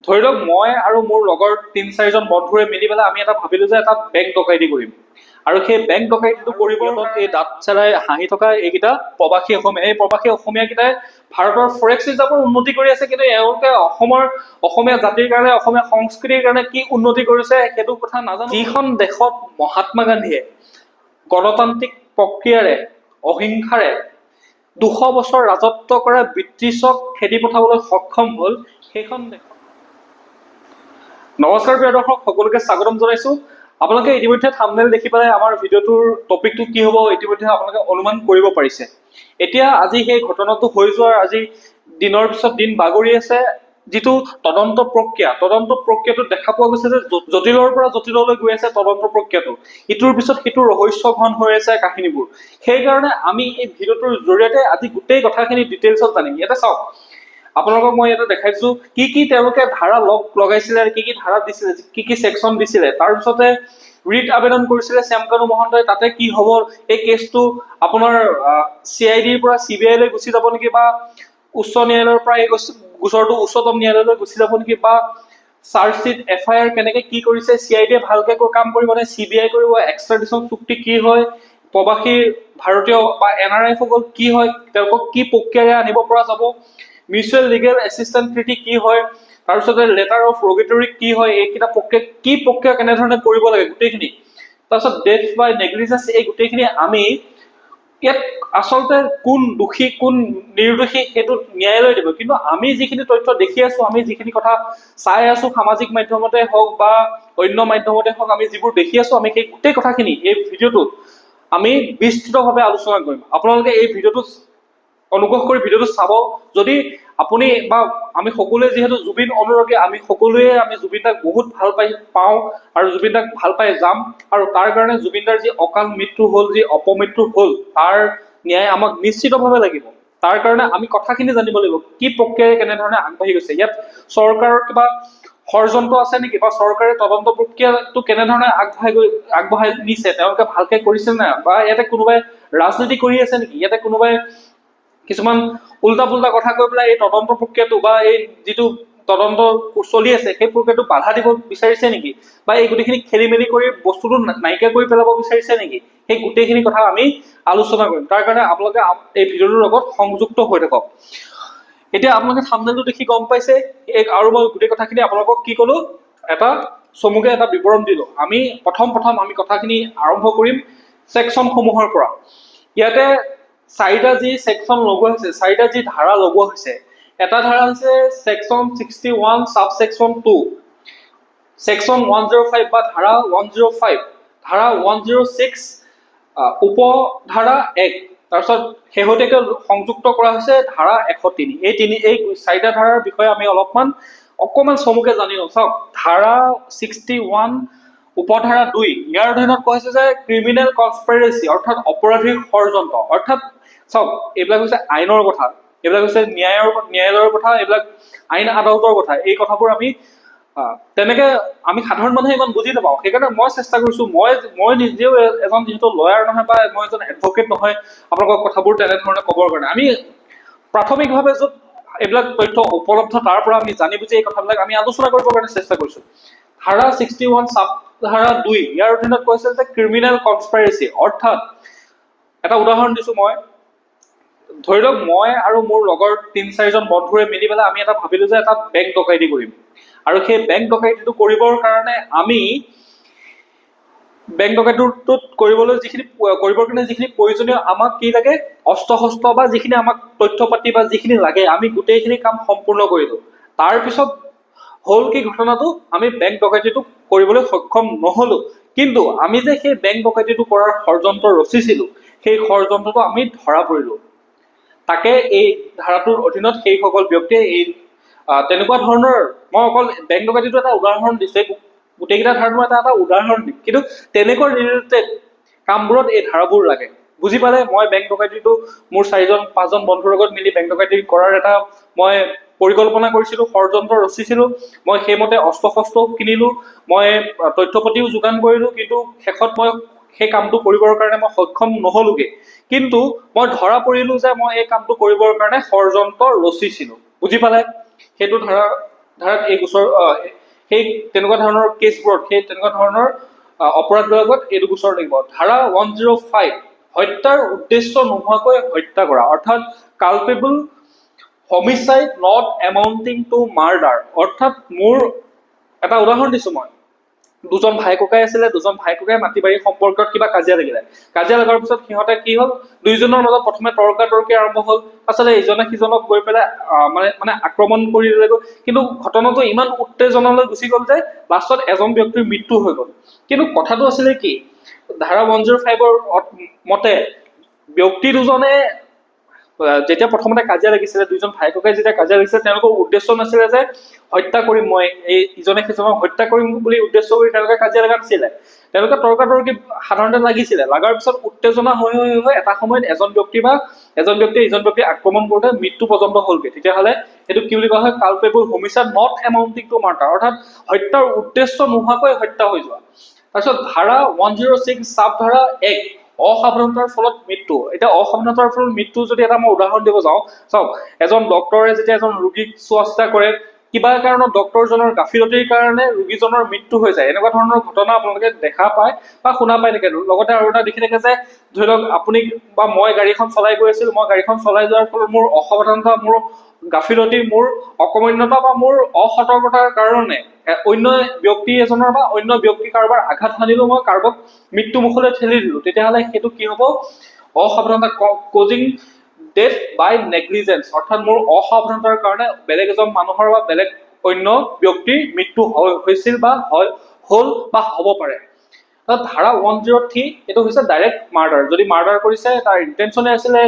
ধৰি লওক মই আৰু মোৰ লগৰ ৩-৪জন বন্ধুৰে মিলি পেলাই আমি এটা ভাবিলো যে এটা বেংক ডকাইতি কৰিম। আৰু সেই বেংক ডকাইতিটো কৰিব এই দাঁত চেলাই হাঁহি থকা এইকেইটা প্ৰবাসী অসমীয়া, এই প্ৰবাসী অসমীয়াকেইটাই ভাৰতৰ ফৰেক্স ৰিজাৰ্ভৰ উন্নতি কৰি আছে, কিন্তু এওঁলোকে অসমীয়া জাতিৰ কাৰণে, অসমীয়া সংস্কৃতিৰ কাৰণে কি উন্নতি কৰিছে সেইটো কথা নাজানো। যিখন দেশত মহাত্মা গান্ধীয়ে গণতান্ত্ৰিক প্ৰক্ৰিয়াৰে অহিংসাৰে ২০০ বছৰ ৰাজত্ব কৰা ব্ৰিটিছক খেদি পঠাবলৈ সক্ষম হল, সেইখন দেশ। নমস্কাৰ প্ৰিয় দৰ্শক, সকলোকে স্বাগতম জনাইছো। আপোনালোকে ইতিমধ্যে থাম্বনেইল দেখি পেলাই আমাৰ ভিডিঅ'টোৰ টপিকটো কি হ'ব ইতিমধ্যে আপোনালোকে অনুমান কৰিব পাৰিছে। এতিয়া আজি সেই ঘটনাটো হৈ যোৱাৰ আজি দিনৰ পিছত দিন বাগৰি আছে। যিটো তদন্ত প্ৰক্ৰিয়াটো দেখা পোৱা গৈছে যে জটিলৰ পৰা জটিললৈ গৈ আছে তদন্ত প্ৰক্ৰিয়াটো, ইটোৰ পিছত সিটোৰ ৰহস্য ঘন হৈ আছে কাহিনীবোৰ। সেইকাৰণে আমি এই ভিডিঅ'টোৰ জৰিয়তে আজি গোটেই কথাখিনি ডিটেইলছত জানিম। ইয়াতে চাওক, আপোনালোকক মই ইয়াতে দেখাইছো কি তেওঁলোকে ধাৰা লগাইছিলে, কি ধাৰা দিছিলে, কি ছেকশ্যন দিছিলে, তাৰপিছতে ৰিট আবেদন কৰিছিলে শ্যামকানু মহন্তই। তাতে কি হ'ব, এই কেছটো আপোনাৰ CIDৰ পৰা CBI লৈ গুচি যাব নেকি, বা উচ্চ ন্যায়ালয়ৰ পৰা এই গোচৰটো উচ্চতম ন্যায়ালয়লৈ গুচি যাব নেকি, বা চাৰ্জশ্বিট FIR কেনেকে কি কৰিছে, CID ভালকে কাম কৰিব নে CBI কৰিব, এক্সট্ৰাডিশ্যন চুক্তি কি হয়, প্ৰবাসী ভাৰতীয় বা NRI সকল কি হয়, তেওঁলোকক কি প্ৰক্ৰিয়াৰে আনিব পৰা যাব, মিউচুৱেল লিগেল এছিষ্টেন্ট ট্ৰিটি কি হয়, তাৰপিছতে লেটাৰ অফ ৰগেটৰী কি হয়, এইকেইটা প্ৰক্ৰিয়া কেনেধৰণে কৰিব লাগে গোটেইখিনি, তাৰপিছত ডেথ বাই নেগলিজেন্স, এই গোটেইখিনি আমি ইয়াত আচলতে কোন দোষী কোন নিৰ্দোষী সেইটো ন্যায়ালয় দিব। কিন্তু আমি যিখিনি তথ্য দেখি আছো, আমি যিখিনি কথা চাই আছো সামাজিক মাধ্যমতে হওক বা অন্য মাধ্যমতে হওক, আমি যিবোৰ দেখি আছো, আমি সেই গোটেই কথাখিনি এই ভিডিঅ'টোত আমি বিস্তৃতভাৱে আলোচনা কৰিম। আপোনালোকে এই ভিডিঅ'টো অনুগ্ৰহ কৰি ভিডিঅ'টো চাব। যদি আপুনি বা আমি সকলোৱে যিহেতু জুবিন অনুৰাগী, আমি জুবিন দাক বহুত ভাল পাওঁ আৰু জুবিন দাক ভাল পাই যাম। আৰু তাৰ কাৰণে জুবিন দাৰ যি অকাল মৃত্যু হ'ল, যি অপমৃত্যু হ'ল, তাৰ ন্যায় আমাক নিশ্চিতভাৱে লাগিব। তাৰ কাৰণে আমি কথাখিনি জানিব লাগিব, কি প্ৰক্ৰিয়াৰে কেনেধৰণে আগবাঢ়ি গৈছে, ইয়াত চৰকাৰৰ কিবা ষড়যন্ত্ৰ আছে নেকি, বা চৰকাৰে তদন্ত প্ৰক্ৰিয়াটো কেনেধৰণে আগবঢ়াই নিছে, তেওঁলোকে ভালকে কৰিছে নে, বা ইয়াতে কোনোবাই ৰাজনীতি কৰি আছে নেকি, ইয়াতে কোনোবাই কিছুমান উল্টা পুল্টা কথা কৈ পেলাই এই তদন্ত প্ৰক্ৰিয়াটো বা এই যিটো তদন্ত চলি আছে সেই প্ৰক্ৰিয়াটো বাধা দিব বিচাৰিছে নেকি, বা এই গোটেইখিনি খেলি মেলি কৰি বস্তুটো নাইকিয়া কৰি পেলাব বিচাৰিছে নেকি, সেই গোটেইখিনি কথা আমি আলোচনা কৰিম। তাৰ কাৰণে আপোনালোকে এই ভিডিঅ'টোৰ লগত সংযুক্ত হৈ থাকক। এতিয়া আপোনালোকে থাম্বনেইলটো দেখি গম পাইছে, আৰু মই গোটেই কথাখিনি আপোনালোকক কি কলো, এটা চমুকে এটা বিৱৰণ দিলো। আমি প্ৰথম আমি কথাখিনি আৰম্ভ কৰিম ছেকশ্যনসমূহৰ পৰা। ইয়াতে 4টা যি ছেকশ্যন লগোৱা হৈছে, 4টা যি ধাৰা লগোৱা হৈছে, এটা ধাৰা হৈছে ছেকশ্যন 61 ছাবছেকশ্যন 2, ছেকশ্যন 105 বা ধাৰা 105, ধাৰা 106, উপধাৰা 1, তাৰপিছত শেহতীয়াকৈ সংযুক্ত কৰা হৈছে ধাৰা 103। এই 4টা ধাৰাৰ বিষয়ে আমি অকমান চমুকে জানি লওঁ। চাওক, ধাৰা 61 উপধাৰা 2, ইয়াৰ অধীনত কোৱা হৈছে যে ক্ৰিমিনেল কনস্পিৰেচি, অৰ্থাৎ অপৰাধীৰ ষড়যন্ত্ৰ। অৰ্থাৎ চাওক, এইবিলাক হৈছে আইনৰ কথা, এইবিলাক হৈছে ন্যায়ালয়ৰ কথা, এইবিলাক আইন আদালতৰ কথা। এই কথাবোৰ আমি তেনেকে আমি সাধাৰণ মানুহে ইমান বুজি নাপাওঁ। সেইকাৰণে মই চেষ্টা কৰিছো, মই নিজেও এজন যিহেতু লয়াৰ নহয় বা মই এজন এডভকেট নহয়, আপোনালোকক কথাবোৰ তেনেধৰণে ক'বৰ কাৰণে আমি প্ৰাথমিকভাৱে য'ত এইবিলাক তথ্য উপলব্ধ তাৰ পৰা আমি জানি বুজি এই কথাবিলাক আমি আলোচনা কৰিবৰ কাৰণে চেষ্টা কৰিছো। ধাৰা 61 ধাৰা 2, ইয়াৰ অধীনত কৈছে যে ক্ৰিমিনেল কনস্পিৰেচি, অৰ্থাৎ এটা উদাহৰণ দিছো মই, ধৰি লওক মই আৰু মোৰ লগৰ ৩-৪জন বন্ধুৰে মিলি পেলাই আমি এটা ভাবিলো যে এটা বেংক ডকাইতি কৰিম। আৰু সেই বেংক ডকাইতিটো কৰিবৰ কাৰণে আমি বেংক ডকাইতিটোত কৰিবৰ কাৰণে যিখিনি প্ৰয়োজনীয় আমাক কি লাগে, অস্ত্ৰ শস্ত্ৰ বা যিখিনি আমাক তথ্য পাতি বা যিখিনি লাগে, আমি গোটেইখিনি কাম সম্পূৰ্ণ কৰিলো। তাৰপিছত হ'ল কি ঘটনাটো, আমি বেংক ডকাইতিটো কৰিবলৈ সক্ষম নহলো। কিন্তু আমি যে সেই বেংক ডকাইতিটো কৰাৰ ষড়যন্ত্ৰ ৰচিছিলো, সেই ষড়যন্ত্ৰটো আমি ধৰা পৰিলো। তাকে এই ধাৰাটোৰ অধীনত সেই সকল ব্যক্তিয়ে এই তেনেকুৱা ধৰণৰ, মই অকল বেংক ডকাইতিটো এটা উদাহৰণ দিছো, গোটেইকেইটা ধাৰাটো এটা উদাহৰণ দিম, কিন্তু তেনেকুৱা ৰিলেটেড কামবোৰত এই ধাৰাবোৰ লাগে। বুজি পালে? মই বেংক ডকাইতিটো মোৰ 4-5জন বন্ধুৰ লগত মিলি বেংক ডকাইতি কৰাৰ এটা মই পৰিকল্পনা কৰিছিলো, ষড়যন্ত্ৰ ৰচিছিলো, মই সেইমতে অস্ত্ৰ শস্ত্ৰও কিনিলো, মই তথ্য পাতিও যোগান কৰিলো, কিন্তু শেষত মই সেই কামটো কৰিবৰ কাৰণে মই সক্ষম নহলোগে। কিন্তু মই ধৰা পৰিলো যে মই এই কামটো কৰিবৰ কাৰণে ষড়যন্ত্ৰ ৰচিছিলো। বুজি পালে? সেইটো ধাৰাত এই গোচৰ সেই তেনেকুৱা ধৰণৰ কেছবোৰত সেই তেনেকুৱা ধৰণৰ অপৰাধবিলাকত এইটো গোচৰ লাগিব। ধাৰা 105 হত্যাৰ উদ্দেশ্য নোহোৱাকৈ হত্যা কৰা, অৰ্থাৎ culpable homicide not amounting to murder, অৰ্থাৎ মোৰ এটা উদাহৰণ দিছো মই, দুজন ভাই ককাই আছিলে, দুজন ভাই ককাই মাটি বাৰী সম্পৰ্কত কিবা কাজিয়া লাগিলে, কাজিয়া লগাৰ পিছত সিহঁতে কি হ'ল, দুইজনৰ মাজত প্ৰথমে তৰ্কাতৰ্কি আৰম্ভ হ'ল, আচলতে ইজনে সিজনক গৈ পেলাই মানে আক্ৰমণ কৰি দিলেগৈ, কিন্তু ঘটনাটো ইমান উত্তেজনালৈ গুচি গ'ল যে লাষ্টত এজন ব্যক্তিৰ মৃত্যু হৈ গ'ল। কিন্তু কথাটো আছিলে কি, ধাৰা 105ৰ মতে ব্যক্তি দুজনে যেতিয়া প্ৰথমতে কাজিয়া লাগিছিলে, দুইজন ভাই ককাই যেতিয়া কাজিয়া লাগিছিলে, তেওঁলোকৰ উদ্দেশ্য নাছিলে যে হত্যা কৰিম, মই এই ইজনে সিজনক হত্যা কৰিম বুলি উদ্দেশ্য কৰি তেওঁলোকে কাজিয়া লগা নাছিলে, তেওঁলোকে তৰ্কাতৰ্কি সাধাৰণতে লাগিছিলে, লগাৰ পিছত উত্তেজনা হৈ হৈ হৈ এটা সময়ত এজন ব্যক্তিয়ে ইজন ব্যক্তিক আক্ৰমণ কৰোঁতে মৃত্যু পৰ্যন্ত হ'লগে। তেতিয়াহ'লে এইটো কি বুলি কোৱা হয়, culpable homicide not amounting to murder, অৰ্থাৎ হত্যাৰ উদ্দেশ্য নোহোৱাকৈ হত্যা হৈ যোৱা। তাৰপিছত ধাৰা 106 চাব ধাৰা 1 অসাৱধানতাৰ ফলত মৃত্যু। এতিয়া অসাৱধানতাৰ ফলত মৃত্যু যদি এটা মই উদাহৰণ দিব যাওঁ, চাওক, এজন ডক্তৰে যেতিয়া এজন ৰোগীক চোৱা চিতা কৰে, কিবা কাৰণত ডক্তৰজনৰ গাফিলতিৰ কাৰণে ৰোগীজনৰ মৃত্যু হৈ যায়, এনেকুৱা ধৰণৰ ঘটনা আপোনালোকে দেখা পায় বা শুনা পাই থাকে। লগতে আৰু এটা দেখি থাকে যে ধৰি লওক আপুনি বা মই গাড়ীখন চলাই গৈ আছিলো, মই গাড়ীখন চলাই যোৱাৰ ফলত মোৰ অসাৱধানতা, মোৰ গাফিলতি, মোৰ অকৰ্মণ্যতা বা মোৰ অসতৰ্কতাৰ কাৰণে অন্য ব্যক্তি এজনৰ বা অন্য ব্যক্তি কাৰোবাৰ আঘাত সানিলো, মই কাৰোবাক মৃত্যু মুখলৈ ঠেলি দিলো, তেতিয়াহ'লে সেইটো কি হ'ব, অসাৱধানতা, কজিং ডেথ বাই নেগলিজেন্স, অৰ্থাৎ মোৰ অসাৱধানতাৰ কাৰণে বেলেগ এজন মানুহৰ বা বেলেগ অন্য ব্যক্তিৰ মৃত্যু হৈছিল বা হ'ল বা হ'ব পাৰে। ধাৰা 103 এইটো হৈছে ডাইৰেক্ট মাৰ্ডাৰ। যদি মাৰ্ডাৰ কৰিছে, তাৰ ইণ্টেনচনে আছিলে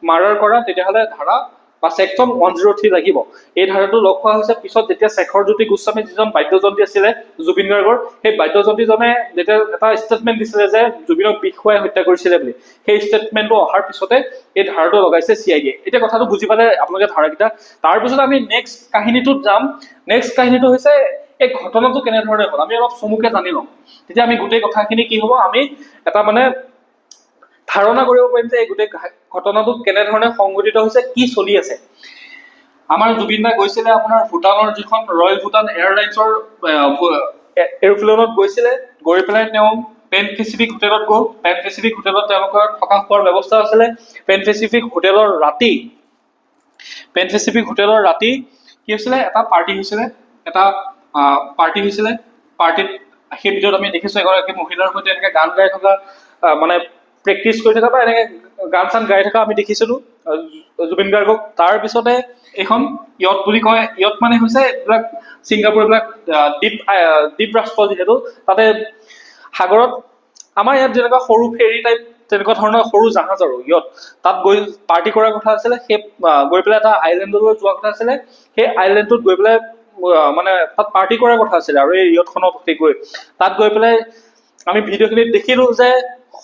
মাৰ্ডাৰ কৰা, তেতিয়াহ'লে ধাৰা বা ছেকচন 103 লাগিব। এই ধাৰাটো লগ হোৱা হৈছে পিছত যেতিয়া শেখৰজ্যোতি গোস্বামী, যিজন বাদ্যযন্ত্ৰী আছিলে জুবিন গাৰ্গৰ, সেই বাদ্যযন্ত্ৰীজনে যেতিয়া এটা ষ্টেটমেণ্ট দিছিলে যে জুবিনক বিষ খুৱাই হত্যা কৰিছিলে বুলি, সেই ষ্টেটমেণ্টটো অহাৰ পিছতে এই ধাৰাটো লগাইছে CID। এতিয়া কথাটো বুজি পালে আপোনালোকে ধাৰাকেইটা। তাৰপিছত আমি নেক্সট কাহিনীটোত যাম। নেক্সট কাহিনীটো হৈছে এই ঘটনাটো কেনেধৰণে হ'ল, আমি অলপ চমুকে জানি লওঁ, তেতিয়া আমি গোটেই কথাখিনি কি হ'ব, আমি এটা মানে ধাৰণা কৰিব পাৰিম যে এই গোটেই ঘটনাটো কেনেধৰণে সংঘটিত হৈছে, কি চলি আছে। আমাৰ জুবিন দা গৈছিলে আপোনাৰ ভূটানৰ যিখন ৰয়েল ভূটান এয়াৰলাইন্সৰ এৰোপ্লেনত গৈছিলে, গৈ পেলাই তেওঁ পেন পেচিফিক হোটেলত গ'ল। পেন পেচিফিক হোটেলত তেওঁলোকৰ থকা খোৱাৰ ব্যৱস্থা আছিলে। পেন পেচিফিক হোটেলৰ ৰাতি কি হৈছিলে, এটা পাৰ্টি হৈছিলে, পাৰ্টিত সেই ভিডিঅ'ত আমি দেখিছো এগৰাকী মহিলাৰ সৈতে এনেকে গান গাই থকা, মানে প্ৰেক্টিচ কৰি থকা বা এনেকে গান চান গাই থকা আমি দেখিছিলো জুবিন গাৰ্গক। তাৰ পিছতে এইখন ইয়ট বুলি কয়, ইয়ট মানে হৈছে এইবিলাক ছিংগাপুৰ, এইবিলাক দ্বীপ ৰাষ্ট্ৰ, যিহেতু তাতে সাগৰত আমাৰ ইয়াত যেনেকুৱা সৰু ফেৰী টাইপ তেনেকুৱা ধৰণৰ সৰু জাহাজ আৰু ইয়ট, তাত গৈ পাৰ্টি কৰাৰ কথা আছিলে। সেই গৈ পেলাই এটা আইলেণ্ডলৈ যোৱা কথা আছিলে, সেই আইলেণ্ডটোত গৈ পেলাই মানে তাত পাৰ্টি কৰাৰ কথা আছিলে। আৰু এই ইয়টখনত গৈ তাত গৈ পেলাই আমি ভিডিঅ'খিনিত দেখিলো যে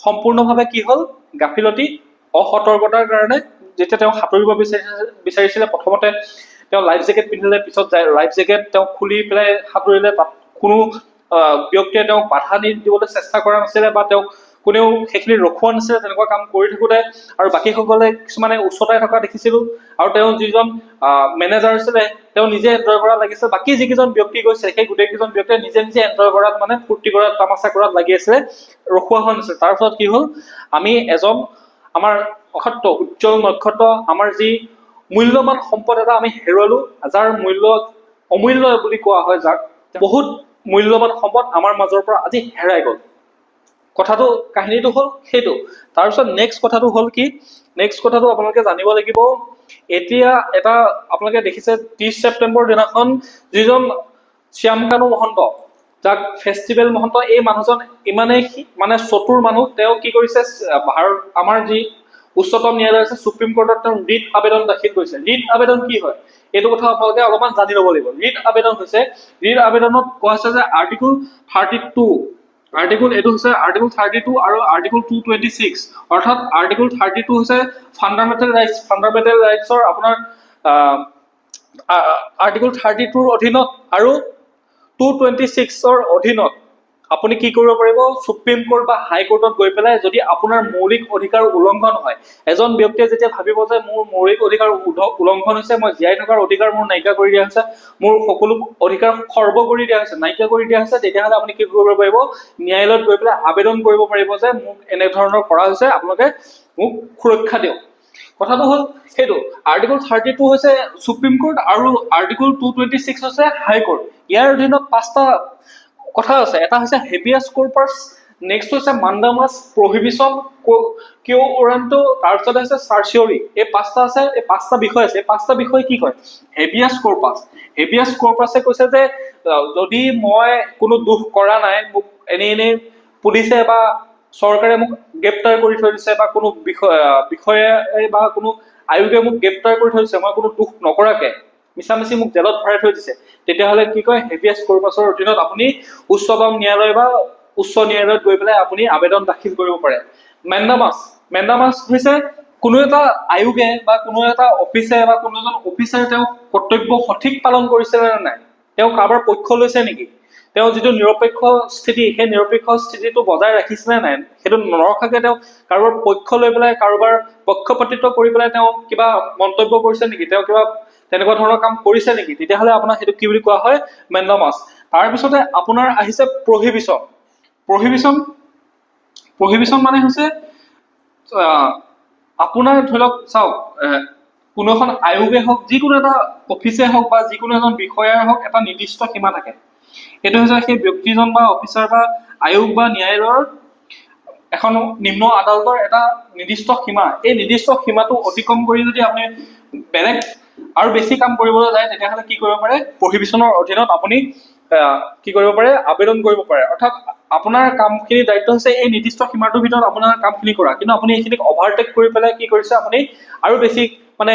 সম্পূৰ্ণভাৱে কি হ'ল, গাফিলতি, অসতৰ্কতাৰ কাৰণে যেতিয়া তেওঁ সাঁতুৰিব বিচাৰিছিলে, প্ৰথমতে তেওঁ লাইফ জেকেট পিন্ধিলে, পিছত লাইফ জেকেট তেওঁ খুলি পেলাই সাঁতুৰিলে, তাত কোনো ব্যক্তিয়ে তেওঁক বাধা দিবলৈ চেষ্টা কৰা নাছিলে বা তেওঁক কোনেও সেইখিনি ৰখোৱা নাছিলে। তেনেকুৱা কাম কৰি থাকোঁতে আৰু বাকীসকলে কিছুমানে উচতাই থকা দেখিছিলো, আৰু তেওঁ যিজন মেনেজাৰ আছিলে তেওঁ নিজে এনজয় কৰাত লাগিছে, বাকী যিকেইজন ব্যক্তি গৈছে সেই গোটেইকেইজন ব্যক্তিয়ে নিজে নিজে এনজয় কৰাত, মানে ফূৰ্তি কৰাত, তামাচা কৰাত লাগি আছিলে, ৰখোৱা হোৱা নাছিলে। তাৰ ফলত কি হ'ল, আমি এজন আমাৰ অসত্য উজ্জ্বল নক্ষত্ৰ, আমাৰ যি মূল্যৱান সম্পদ এটা আমি হেৰুৱালো, যাৰ মূল্য অমূল্য বুলি কোৱা হয়, যাক বহুত মূল্যৱান সম্পদ আমাৰ মাজৰ পৰা আজি হেৰাই গ'ল। কাহিনীটো হ'ল সেইটো। তাৰপিছত নেক্সট কথাটো হ'ল কি, নেক্সট কথাটো আপোনালোকে জানিব লাগিব, এতিয়া এটা আপোনালোকে দেখিছে 30 ছেপ্টেম্বৰ দিনাখন যিজন শ্যামকানু মহন্ত, যাক ফেষ্টিভেল মহন্ত, এই মানুহজন ইমানেই মানে চতুৰ মানুহ, তেওঁ কি কৰিছে, আমাৰ যি উচ্চতম ন্যায়ালয় আছে, সুপ্ৰিম কোৰ্টত তেওঁ ৰিট আবেদন দাখিল কৰিছে। ৰিট আবেদন কি হয় এইটো কথা আপোনালোকে অলপমান জানি ল'ব লাগিব। ৰিট আবেদনত কোৱা হৈছে যে আৰ্টিকল 32, এইটো হৈছে আৰ্টিকল 32 আৰু আৰ্টিকল 226, অৰ্থাৎ আৰ্টিকল 32 হৈছে ফাণ্ডামেণ্টেল ৰাইটছৰ আপোনাৰ আৰ্টিকল 32ৰ অধীনত আৰু 226ৰ অধীনত আপুনি কি কৰিব পাৰিব, সুপ্ৰিম কোৰ্ট বা হাই কোৰ্টত গৈ পেলাই যদি আপোনাৰ মৌলিক অধিকাৰ উলংঘন হয়, এজন ব্যক্তিয়ে যেতিয়া ভাবিব যে মোৰ মৌলিক অধিকাৰ উলংঘন হৈছে, মই জীয়াই থকাৰ অধিকাৰ মোৰ নাইকিয়া কৰি দিয়া হৈছে, মোৰ সকলো অধিকাৰ খৰ্ব কৰি দিয়া হৈছে, নাইকিয়া কৰি দিয়া হৈছে, তেতিয়াহ'লে আপুনি কি কৰিব পাৰিব, ন্যায়ালয়ত গৈ পেলাই আবেদন কৰিব পাৰিব যে মোক এনেধৰণৰ কৰা হৈছে, আপোনালোকে মোক সুৰক্ষা দিয়ক। কথাটো হ'ল সেইটো, আৰ্টিকল 32 হৈছে সুপ্ৰিম কোৰ্ট আৰু আৰ্টিকল 226 হৈছে হাই কোৰ্ট। ইয়াৰ অধীনত 5টা কথা আছে। এটা হৈছে হেবিয়াছ কৰ্পাছ, নেক্সট হৈছে মান্দামাছ, প্ৰহিবিশ্যন, কিউ ওৰাণ্টো, তাৰপিছত হৈছে চাৰ্চিয়ৰি। এই 5টা আছে, এই 5টা বিষয় আছে। এই 5টা বিষয় কি কয়, হেবিয়াছ কৰ্পাছ। হেবিয়াছ কৰ্পাছে কৈছে যে যদি মই কোনো দোষ কৰা নাই, মোক এনেই পুলিচে বা চৰকাৰে মোক গ্ৰেপ্তাৰ কৰি থৈ দিছে, বা কোনো বিষয়াই বা কোনো আয়োগে মোক গ্ৰেপ্তাৰ কৰি থৈ দিছে, মই কোনো দোষ নকৰাকে মিছামিছি মোক জেলত ভৰাই থৈ দিছে, তেতিয়াহ'লে কি কয়, হেবিয়াছ কৰ্পাছৰ অধীনত আপুনি উচ্চতম ন্যায়ালয় বা উচ্চ ন্যায়ালয়ত গৈ পেলাই আপুনি আবেদন দাখিল কৰিব পাৰে। মেণ্ডামাছ হৈছে কোনো এটা আয়োগে বা কোনো এটা অফিচে বা কোনো এজন অফিচাৰে তেওঁ কৰ্তব্য সঠিক পালন কৰিছে নে নাই, তেওঁ কাৰোবাৰ পক্ষ লৈছে নেকি, তেওঁ যিটো নিৰপেক্ষ স্থিতি, সেই নিৰপেক্ষ স্থিতিটো বজাই ৰাখিছে নে নাই, সেইটো নৰখাকে তেওঁ কাৰোবাৰ পক্ষ লৈ পেলাই কাৰোবাৰ পক্ষপাতিত্ব কৰি পেলাই তেওঁ কিবা মন্তব্য কৰিছে নেকি, তেওঁ কিবা তেনেকুৱা ধৰণৰ কাম কৰিছে নেকি, তেতিয়াহ'লে আপোনাৰ সেইটো কি বুলি কোৱা হয়, মেণ্ডামাছ। তাৰপিছতে আপোনাৰ আহিছে প্ৰহিবিশ্যন। প্ৰহিবিশ্যন মানে হৈছে আপোনাৰ ধৰি লওক চাওক, কোনো এখন আয়োগে হওক, যিকোনো এটা অফিচে হওক বা যিকোনো এজন বিষয়াৰ হওক, এটা নিৰ্দিষ্ট সীমা থাকে। এইটো হৈছে সেই ব্যক্তিজন বা অফিচাৰ বা আয়োগ বা ন্যায়ালয়ৰ এখন নিম্ন আদালতৰ এটা নিৰ্দিষ্ট সীমা। এই নিৰ্দিষ্ট সীমাটো অতিক্ৰম কৰি যদি আপুনি বেলেগ আৰু বেছি কাম কৰিবলৈ যায়, তেতিয়াহ'লে কি কৰিব পাৰে, প্ৰহিবিশ্যনৰ অধীনত আপুনি কি কৰিব পাৰে, আবেদন কৰিব পাৰে। অৰ্থাৎ আপোনাৰ কামখিনিৰ দায়িত্ব হৈছে এই নিৰ্দিষ্ট সীমাটোৰ ভিতৰত আপোনাৰ কামখিনি কৰা, কিন্তু আপুনি এইখিনিক অভাৰটেক কৰি পেলাই কি কৰিছে, আপুনি আৰু বেছি মানে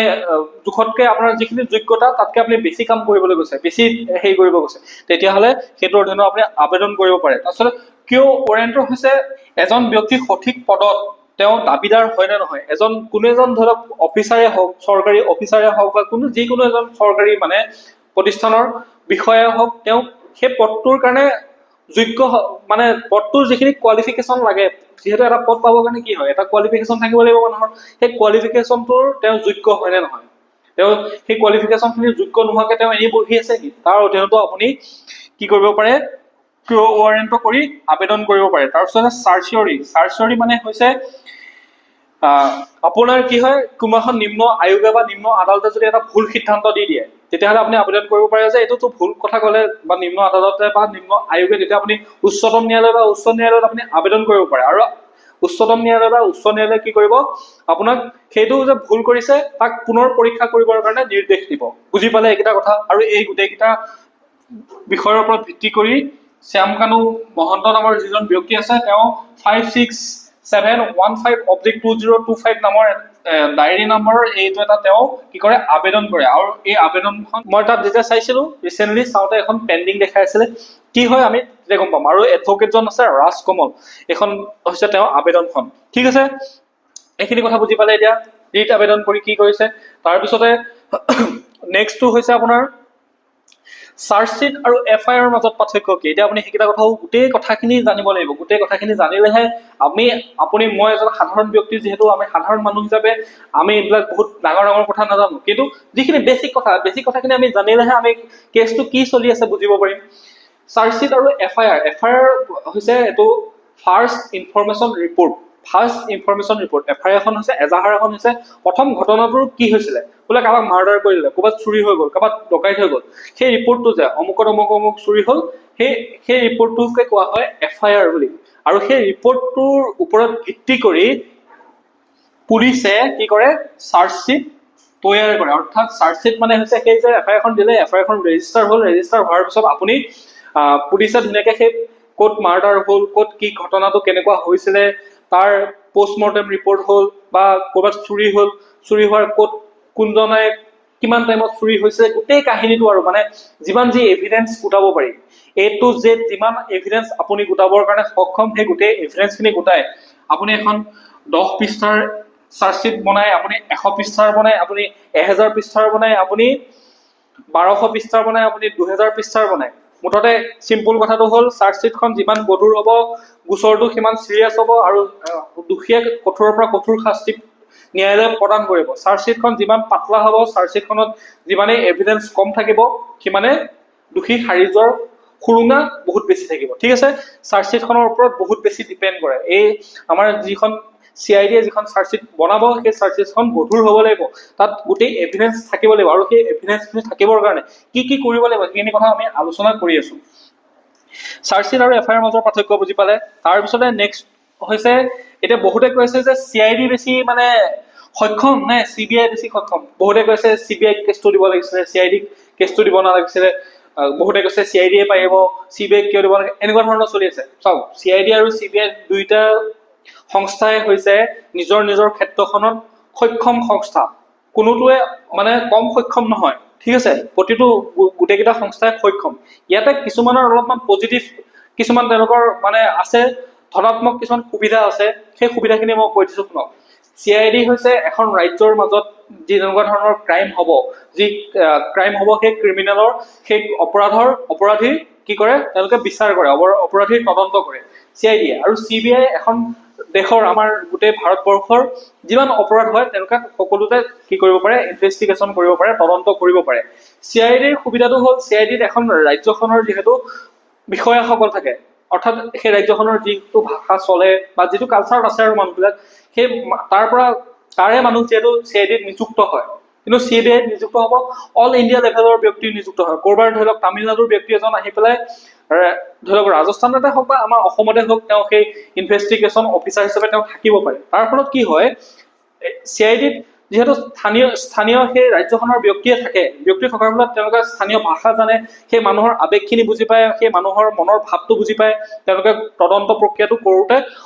জোখতকে আপোনাৰ যিখিনি যোগ্যতা তাতকে আপুনি বেছি কাম কৰিবলৈ গৈছে, বেছি হেৰি কৰিব গৈছে, তেতিয়াহ'লে সেইটোৰ অধীনত আপুনি আবেদন কৰিব পাৰে। তাৰপিছত কিয় ৱাৰেণ্টৰ হৈছে এজন ব্যক্তি সঠিক পদত তেওঁ দাবীদাৰ হয় নে নহয়, কোনো এজন ধৰি লওক অফিচাৰে হওক, চৰকাৰী অফিচাৰে হওক বা যিকোনো এজন চৰকাৰী মানে প্ৰতিষ্ঠানৰ বিষয়া হওক, তেওঁ সেই পদটোৰ কাৰণে যোগ্য, মানে পদটোৰ যিখিনি কোৱালিফিকেশ্যন লাগে, যিহেতু এটা পদ পাবৰ কাৰণে কি হয়, এটা কোৱালিফিকেশ্যন থাকিব লাগিব মানুহৰ, সেই কোৱালিফিকেশ্যনটোৰ তেওঁ যোগ্য হয় নে নহয়, তেওঁ সেই কোৱালিফিকেশ্যনখিনি যোগ্য নোহোৱাকে তেওঁ এনেই বহি আছে নেকি, তাৰ অধীনতো আপুনি কি কৰিব পাৰে, ৱাৰেণ্ট কৰি আবেদন কৰিব পাৰে। তাৰপিছত চাৰ্চিয়ৰি মানে হৈছে আপোনাৰ কি হয়, কোনো এখন নিম্ন আয়োগে বা নিম্ন আদালতে যদি এটা ভুল সিদ্ধান্ত দি দিয়ে, তেতিয়াহ'লে আপুনি আবেদন কৰিব পাৰে যে এইটোতো ভুল কথা ক'লে বা নিম্ন আদালতে বা নিম্ন আয়োগে, তেতিয়া আপুনি উচ্চতম ন্যায়ালয় বা উচ্চ ন্যায়ালয়ত আপুনি আবেদন কৰিব পাৰে। আৰু উচ্চতম ন্যায়ালয় বা উচ্চ ন্যায়ালয়ে কি কৰিব, আপোনাক সেইটো যে ভুল কৰিছে তাক পুনৰ পৰীক্ষা কৰিবৰ কাৰণে নিৰ্দেশ দিব। বুজি পালে এইকেইটা কথা? আৰু এই গোটেইকেইটা বিষয়ৰ ওপৰত ভিত্তি কৰি শ্যামকানু মহন্ত নামৰ যিজন ব্যক্তি আছে, তেওঁ 567715/2025 নামৰ ডায়েৰী নাম্বাৰৰ এইটো এটা তেওঁ কি কৰে, আবেদন কৰে। আৰু এই আবেদনখন মই তাত যেতিয়া চাইছিলো ৰিচেণ্টলি চাওঁতে এখন পেণ্ডিং দেখাই আছিলে, কি হয় আমি তেতিয়া গম পাম। আৰু এডভকেটজন আছে ৰাজ কমল, এইখন হৈছে তেওঁৰ আবেদনখন। ঠিক আছে, এইখিনি কথা বুজি পালে। এতিয়া ৰিট আবেদন কৰি কি কৰিছে, তাৰপিছতে নেক্সটটো হৈছে আপোনাৰ চাৰ্জশ্বিট আৰু FIR মাজত পাৰ্থক্য কি। এতিয়া আপুনি সেইকেইটা কথাও গোটেই কথাখিনি জানিব লাগিব। গোটেই কথাখিনি জানিলেহে আপুনি মই এজন সাধাৰণ ব্যক্তি, যিহেতু আমি সাধাৰণ মানুহ হিচাপে আমি এইবিলাক বহুত ডাঙৰ ডাঙৰ কথা নাজানো, কিন্তু যিখিনি বেছিক কথাখিনি আমি জানিলেহে আমি কেছটো কি চলি আছে বুজিব পাৰিম। চাৰ্জশ্বিট আৰু FIR হৈছে এইটো ফাৰ্ষ্ট ইনফৰমেশ্যন ৰিপৰ্ট। FIR এখন হৈছে এজাহাৰ এখন হৈছে প্ৰথম ঘটনাটোৰ কি হৈছিলে, বোলে কাৰোবাক মাৰ্ডাৰ কৰি দিলে, ক'ৰবাত চুৰি হৈ গ'ল, ক'ৰবাত ডকাইত হৈ গ'ল, সেই ৰিপৰ্টটো যে অমুকত অমুক চুৰি হ'ল, সেই ৰিপৰ্টটোকে কোৱা হয় FIR বুলি। আৰু সেই ৰিপৰ্টটোৰ ওপৰত ভিত্তি কৰি পুলিচে কি কৰে, চাৰ্জশ্বিট তৈয়াৰ কৰে। অৰ্থাৎ চাৰ্জশ্বিট মানে হৈছে সেই যে FIR এখন দিলে, FIR এখন ৰেজিষ্টাৰ হ'ল, ৰেজিষ্টাৰ হোৱাৰ পিছত আপুনি পুলিচে ধুনীয়াকে সেই ক'ত মাৰ্ডাৰ হ'ল, ক'ত কি ঘটনাটো কেনেকুৱা হৈছিলে, তাৰ পষ্টমৰ্টেম ৰিপৰ্ট হ'ল, বা ক'ৰবাত চুৰি হ'ল, চুৰি হোৱাৰ ক'ত কোনজনে কিমান টাইমত চুৰি হৈছে, গোটেই কাহিনীটো আৰু মানে যিমান যি এভিডেন্স গোটাব পাৰি, A to Z যিমান এভিডেন্স আপুনি গোটাবৰ কাৰণে সক্ষম, সেই গোটেই এভিডেন্সখিনি গোটাই আপুনি এখন 10 পৃষ্ঠাৰ চাৰ্জশ্বিট বনাই, আপুনি 100 পৃষ্ঠাৰ বনাই, আপুনি 1000 পৃষ্ঠাৰ বনাই, আপুনি 1200 পৃষ্ঠাৰ বনাই, আপুনি 2000 পৃষ্ঠাৰ বনাই, মুঠতে চিম্পুল কথাটো হ'ল চাৰ্জশ্বিটখন যিমান গধুৰ হ'ব গোচৰটো সিমান চিৰিয়াছ হ'ব আৰু দোষীয়ে কঠোৰৰ পৰা কঠোৰ শাস্তি ন্যায়ালয়ে প্ৰদান কৰিব। চাৰ্জশ্বিটখন যিমান পাতলা হ'ব, চাৰ্জশ্বিটখনত যিমানেই এভিডেন্স কম থাকিব সিমানে দোষী সাৰি যোৱাৰ সুৰুঙা বহুত বেছি থাকিব। ঠিক আছে, চাৰ্জশ্বিটখনৰ ওপৰত বহুত বেছি ডিপেণ্ড কৰে। এই আমাৰ যিখন CID যিখন চাৰ্জশ্বিট বনাব সেই চাৰ্জশ্বিটখন গধুৰ হ'ব লাগিব, তাত গোটেই এভিডেন্স থাকিব লাগিব আৰু সেই এভিডেন্সখিনি থাকিবৰ কাৰণে কি কি কৰিব লাগিব সেইখিনি কথা আমি আলোচনা কৰি আছো। চাৰ্জশ্বিট আৰু FIR মাজৰ পাৰ্থক্য বুজি পালে। তাৰপিছতে নেক্সট হৈছে, এতিয়া বহুতে কৈছে যে CID বেছি মানে সক্ষম নে CBI বেছি সক্ষম। বহুতে কৈছে CBI কেছটো দিব লাগিছিলে, CID কেছটো দিব নালাগিছিলে। বহুতে কৈছে CID পাৰিব, CBI কিয় দিব লাগে, এনেকুৱা ধৰণৰ চলি আছে। চাওক, CID আৰু CBI দুইটা সংস্থাই হৈছে নিজৰ নিজৰ ক্ষেত্ৰখনত সক্ষম সংস্থা, কোনোটোৱে মানে কম সক্ষম নহয়। ঠিক আছে, প্ৰতিটো গোটেইকেইটা সংস্থাই সক্ষম। ইয়াতে কিছুমানৰ অলপমান পজিটিভ কিছুমান তেওঁলোকৰ মানে আছে, ধনাত্মক কিছুমান সুবিধা আছে, সেই সুবিধাখিনি মই কৈ দিছো শুনক। CID হৈছে এখন ৰাজ্যৰ মাজত যি তেনেকুৱা ধৰণৰ ক্ৰাইম হ'ব, যি ক্ৰাইম হ'ব সেই ক্ৰিমিনেলৰ সেই অপৰাধীৰ কি কৰে তেওঁলোকে বিচাৰ কৰে, অপৰাধীৰ তদন্ত কৰে CID। আৰু CBI এখন দেশৰ আমাৰ গোটেই ভাৰতবৰ্ষৰ যিমান অপৰাধ হয় তেওঁলোকে সকলোতে কি কৰিব পাৰে, ইনভেষ্টিগেশ্যন কৰিব পাৰে, তদন্ত কৰিব পাৰে। CIDৰ সুবিধাটো হ'ল CIDত এখন ৰাজ্যখনৰ যিহেতু বিষয়াসকল থাকে, অৰ্থাৎ সেই ৰাজ্যখনৰ যিটো ভাষা চলে বা যিটো কালচাৰত আছে আৰু মানুহবিলাক, সেই তাৰে মানুহ যিহেতু CIDত নিযুক্ত হয়। কিন্তু CBIত নিযুক্ত হ'ব অল ইণ্ডিয়া লেভেলৰ ব্যক্তি নিযুক্ত হয়। ক'ৰবাৰ ধৰি লওক তামিলনাডুৰ ব্যক্তি এজন আহি পেলাই ধৰি লওক ৰাজস্থানতে হওক বা আমাৰ অসমতে হওক তেওঁ সেই ইনভেষ্টিগেশ্যন অফিচাৰ হিচাপে তেওঁ থাকিব পাৰে। তাৰ ফলত কি হয়, CIDত যিহেতু স্থানীয় সেই ৰাজ্যখনৰ ব্যক্তিয়ে থাকে, ব্যক্তি থকাৰ ফলত তেওঁলোকে স্থানীয় ভাষা জানে, সেই মানুহৰ আৱেগখিনি বুজি পায়, সেই মানুহৰ মনৰ ভাৱটো বুজি পায়, তেওঁলোকে তদন্ত প্ৰক্ৰিয়াটো কৰোঁতে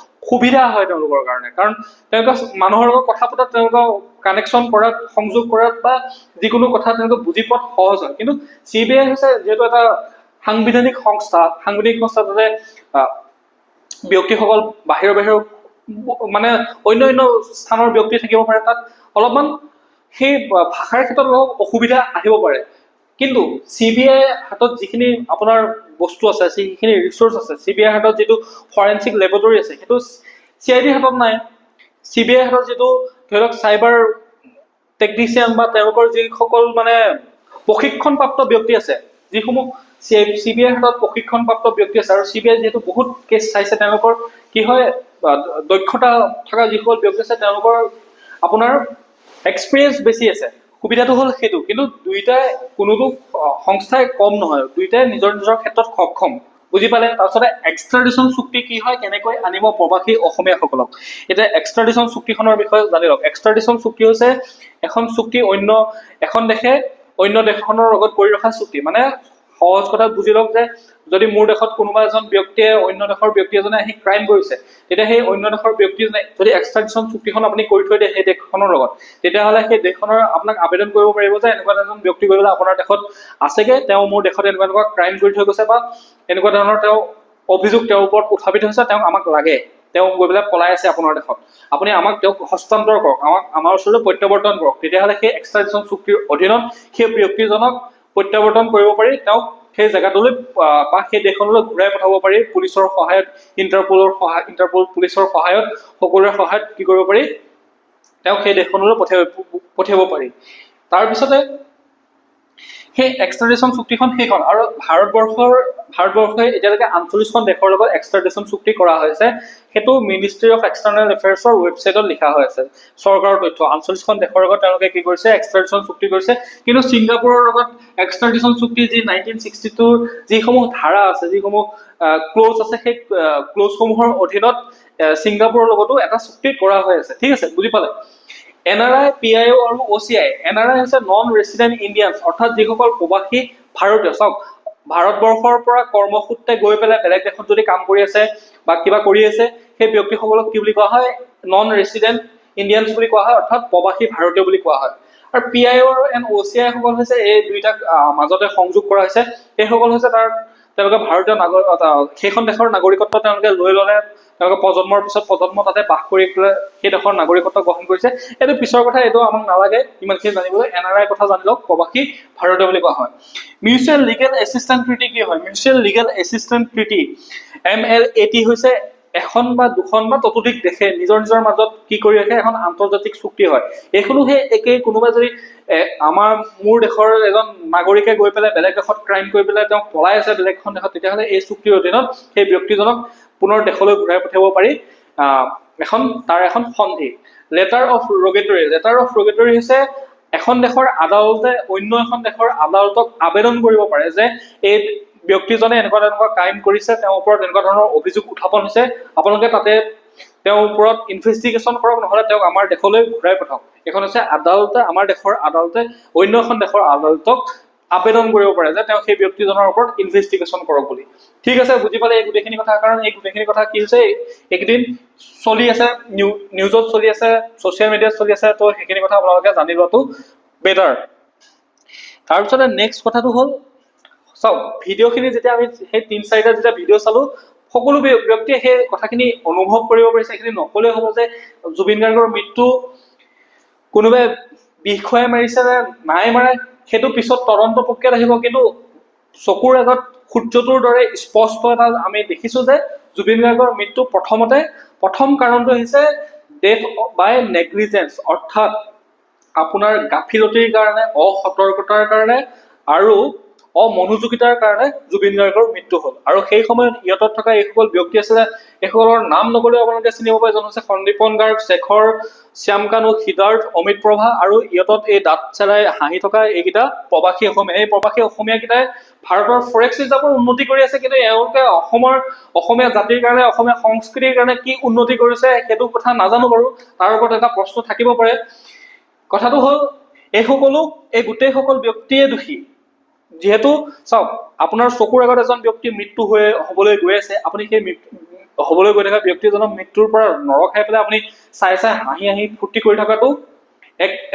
সুবিধা হয় তেওঁলোকৰ কাৰণে। কাৰণ তেওঁলোকে মানুহৰ লগত কথা পতাত, তেওঁলোকক কানেকশ্যন কৰাত, সংযোগ কৰাত বা যিকোনো কথা তেওঁলোকে বুজি পোৱাত সহজ হয়। কিন্তু CBI হৈছে যিহেতু এটা সাংবিধানিক সংস্থা তাতে ব্যক্তিসকল বাহিৰৰ মানে অন্য স্থানৰ ব্যক্তি থাকিব পাৰে, তাত অলপমান সেই ভাষাৰ ক্ষেত্ৰত অলপ অসুবিধা আহিব পাৰে। কিন্তু CBI হাতত যিখিনি আপোনাৰ বস্তু আছে, যিখিনি ৰিচোৰ্চ আছে, CBI হাতত যিটো ফৰেনচিক লেবৰেটৰী আছে, সেইটো CID হাতত নাই। CBI হাতত যিটো ধৰি লওক চাইবাৰ টেকনিচিয়ান বা তেওঁলোকৰ যিসকল মানে প্ৰশিক্ষণপ্ৰাপ্ত ব্যক্তি আছে, যিসমূহ CBI হাতত প্ৰশিক্ষণপ্ৰাপ্ত ব্যক্তি আছে, আৰু CBI যিহেতু বহুত কেছ চাইছে, তেওঁলোকৰ কি হয়, দক্ষতা থকা যিসকল ব্যক্তি আছে তেওঁলোকৰ আপোনাৰ এক্সপিৰিয়েঞ্চ বেছি আছে। সুবিধাটো হ'ল সেইটো। কিন্তু দুইটাই কোনোটো সংস্থাই কম নহয়, দুইটাই নিজৰ নিজৰ ক্ষেত্ৰত সক্ষম। বুজি পালে? তাৰপিছতে এক্সট্ৰাডিশ্যন চুক্তি কি হয়, কেনেকৈ আনিব প্ৰবাসী অসমীয়াসকলক। এতিয়া এক্সট্ৰাডিশ্যন চুক্তিখনৰ বিষয়ে জানি লওক। এক্সট্ৰাডিশ্যন চুক্তি হৈছে এখন চুক্তি, এখন দেশে অন্য দেশখনৰ লগত কৰি ৰখা চুক্তি। মানে সহজ কথাত বুজি লওক যে যদি মোৰ দেশত কোনোবা এজন ব্যক্তিয়ে অন্য দেশৰ ব্যক্তি এজনে আহি ক্ৰাইম কৰিছে, তেতিয়া সেই অন্য দেশৰ ব্যক্তিজনে যদি এক্সট্ৰাডিশ্যন চুক্তিখন আপুনি কৰি থৈ দিয়ে সেই দেশখনৰ লগত, তেতিয়াহ'লে সেই দেশখনৰ আপোনাক আবেদন কৰিব পাৰিব যে এনেকুৱা এজন ব্যক্তি গৈ পেলাই আপোনাৰ দেশত আছেগে, তেওঁ মোৰ দেশত এনেকুৱা ক্ৰাইম কৰি থৈ গৈছে বা এনেকুৱা ধৰণৰ তেওঁ অভিযোগ তেওঁৰ ওপৰত উত্থাপিত হৈছে, তেওঁক আমাক লাগে, তেওঁ গৈ পেলাই পলাই আছে আপোনাৰ দেশত, আপুনি তেওঁক হস্তান্তৰ কৰক, আমাৰ ওচৰলৈ প্ৰত্যাৱৰ্তন কৰক। তেতিয়াহ'লে সেই এক্সট্ৰাডিশ্যন চুক্তিৰ অধীনত সেই ব্যক্তিজনক প্ৰত্যাৱৰ্তন কৰিব পাৰি, তেওঁক সেই জেগাটোলৈ বা সেই দেশলৈ ঘূৰাই পঠাব পাৰি পুলিচৰ সহায়ত, ইণ্টাৰপল পুলিচৰ সহায়ত, সকলোৰে সহায়ত কি কৰিব পাৰি, তেওঁক সেই দেশখনলৈ পঠিয়াব পাৰি। তাৰপিছতে সেই এক্সট্ৰাডিশ্যন চুক্তিখন সেইখন, আৰু ভাৰতবৰ্ষই এতিয়ালৈকে 48খন দেশৰ লগত এক্সট্ৰাডিশ্যন চুক্তি কৰা হৈছে। সেইটো মিনিষ্ট্ৰী অফ এক্সটাৰ্নেল এফেয়াৰ্ছৰ ৱেবছাইটত লিখা হৈ আছে, চৰকাৰৰ তথ্য। 48খন দেশৰ লগত তেওঁলোকে কি কৰিছে, এক্সট্ৰাডিশ্যন চুক্তি কৰিছে। কিন্তু ছিংগাপুৰৰ লগত এক্সট্ৰাডিশ্যন চুক্তি যি 1962 যিসমূহ ধাৰা আছে, যিসমূহ ক্লজ আছে, সেই ক্লজসমূহৰ অধীনত ছিংগাপুৰৰ লগতো এটা চুক্তি কৰা হৈ আছে। ঠিক আছে, বুজি পালে? NRI, PIO আৰু OCI। NRI হৈছে নন ৰেচিডেণ্ট ইণ্ডিয়ানছ, অৰ্থাৎ যিসকল প্ৰবাসী ভাৰতীয়। চাওক, ভাৰতবৰ্ষৰ পৰা কৰ্মসূত্ৰে গৈ পেলাই বেলেগ দেশত যদি কাম কৰি আছে বা কিবা কৰি আছে, সেই ব্যক্তিসকলক কি বুলি কোৱা হয়, নন ৰেচিডেণ্ট ইণ্ডিয়ানছ বুলি কোৱা হয়, অৰ্থাৎ প্ৰবাসী ভাৰতীয় বুলি কোৱা হয়। আৰু PIO আৰু OCI সকল হৈছে এই দুইটাক মাজতে সংযোগ কৰা হৈছে, সেইসকল হৈছে তাৰ তেওঁলোকে ভাৰতীয় সেইখন দেশৰ নাগৰিকত্ব তেওঁলোকে লৈ ল'লে, তেওঁলোকে প্ৰজন্মৰ পিছত প্ৰজন্ম তাতে বাস কৰি পেলাই সেই দেশৰ নাগৰিকত্ব গ্ৰহণ কৰিছে। এইটো পিছৰ কথা, এইটো আমাক নালাগে ইমানখিনি জানিবলৈ। NRI কথা জানি লওক, প্ৰবাসী ভাৰতীয় বুলি কোৱা হয়। মিউচুৱেল লিগেল এছিষ্টেন্স ট্ৰিটি কি হয়? Mutual legal assistance treaty MLAT হৈছে এখন বা দুখন বা ততোধিক দেশে নিজৰ নিজৰ মাজত কি কৰি ৰাখে এখন আন্তৰ্জাতিক চুক্তি হয়। এইখনো সেই একেই, কোনোবা যদি মোৰ দেশৰ এজন নাগৰিকে গৈ পেলাই বেলেগ দেশত ক্ৰাইম কৰি পেলাই তেওঁ পলাই আছে বেলেগ এখন দেশত, তেতিয়াহ'লে এই চুক্তিৰ অধীনত সেই ব্যক্তিজনক পুনৰ দেশলৈ ঘূৰাই পঠিয়াব পাৰি তাৰ এখন সন্ধি। Letter of rogatory. Letter of rogatory হৈছে এখন দেশৰ আদালতে অন্য এখন দেশৰ আদালতক আবেদন কৰিব পাৰে যে এই ব্যক্তিজনে এনেকুৱা তেনেকুৱা ক্ৰাইম কৰিছে, তেওঁৰ ওপৰত এনেকুৱা ধৰণৰ অভিযোগ উত্থাপন হৈছে, আপোনালোকে তাতে তেওঁৰ ওপৰত ইনভেষ্টিগেশ্যন কৰক, নহলে তেওঁক আমাৰ দেশলৈ ঘূৰাই পঠাওক। এখন হৈছে আদালতে, আমাৰ দেশৰ আদালতে অন্য এখন দেশৰ আদালতক আবেদন কৰিব পাৰে যে তেওঁ সেই ব্যক্তিজনৰ ওপৰত ইনভেষ্টিগেশ্যন কৰক বুলি। ঠিক আছে, বুজি পালে এই গোটেইখিনি কথা? কাৰণ এই গোটেইখিনি কথা কি হৈছে এইকেইদিন চলি আছে, নিউজত চলি আছে, ছচিয়েল মিডিয়াত চলি আছে, তো সেইখিনি কথা আপোনালোকে জানি লোৱাটো বেটাৰ। তাৰপিছতে নেক্সট কথাটো হ'ল, চাওক ভিডিঅ'খিনি যেতিয়া আমি সেই 3-4টা যেতিয়া ভিডিঅ' চালো, সকলো ব্যক্তিয়ে সেই কথাখিনি অনুভৱ কৰিব পাৰিছে। এইখিনি নকলেই হ'ব যে জুবিন গাৰ্গৰ মৃত্যু কোনোবাই বিষ খুৱাই মাৰিছে নে নাই মাৰে, সেইটো পিছত তদন্ত প্ৰক্ৰিয়াত আহিব। কিন্তু চকুৰ আগত সূৰ্যটোৰ দৰে স্পষ্ট এটা আমি দেখিছো যে জুবিন গাৰ্গৰ মৃত্যু প্ৰথম কাৰণটো হৈছে ডেথ বাই নেগলিজেন্স, অৰ্থাৎ আপোনাৰ গাফিলতিৰ কাৰণে, অসতৰ্কতাৰ কাৰণে আৰু অমনোযোগিতাৰ কাৰণে জুবিন গাৰ্গৰ মৃত্যু হ'ল। আৰু সেই সময়ত ইয়তত থকা এইসকল ব্যক্তি আছিলে, এইসকলৰ নাম নকলেও আপোনালোকে চিনিব পাৰে। এজন হৈছে সন্দীপন গাৰ্গ, শেখৰ, শ্যাম কানু, সিদ্ধাৰ্থ, অমিত প্ৰভা, আৰু ইয়তত এই দাঁত চেলাই হাঁহি থকা এইকেইটা প্ৰবাসী অসমীয়া। এই প্ৰবাসী অসমীয়া কেইটাই ভাৰতৰ ফৰেক্স ৰিজাৰ্ভৰ উন্নতি কৰি আছে, কিন্তু এওঁলোকে অসমীয়া জাতিৰ কাৰণে, অসমীয়া সংস্কৃতিৰ কাৰণে কি উন্নতি কৰিছে সেইটো কথা নাজানো বাৰু, তাৰ ওপৰত এটা প্ৰশ্ন থাকিব পাৰে। কথাটো হ'ল এই গোটেইসকল ব্যক্তিয়ে দোষী। যিহেতু চাওক, আপোনাৰ চকুৰ আগত এজন ব্যক্তি মৃত্যু হবলৈ গৈ আছে, আপুনি সেই হবলৈ গৈ থকা ব্যক্তিজনৰ মৃত্যুৰ পৰা নৰ খাই পেলাই আপুনি চাই হাঁহি ফূৰ্তি কৰি থকাটো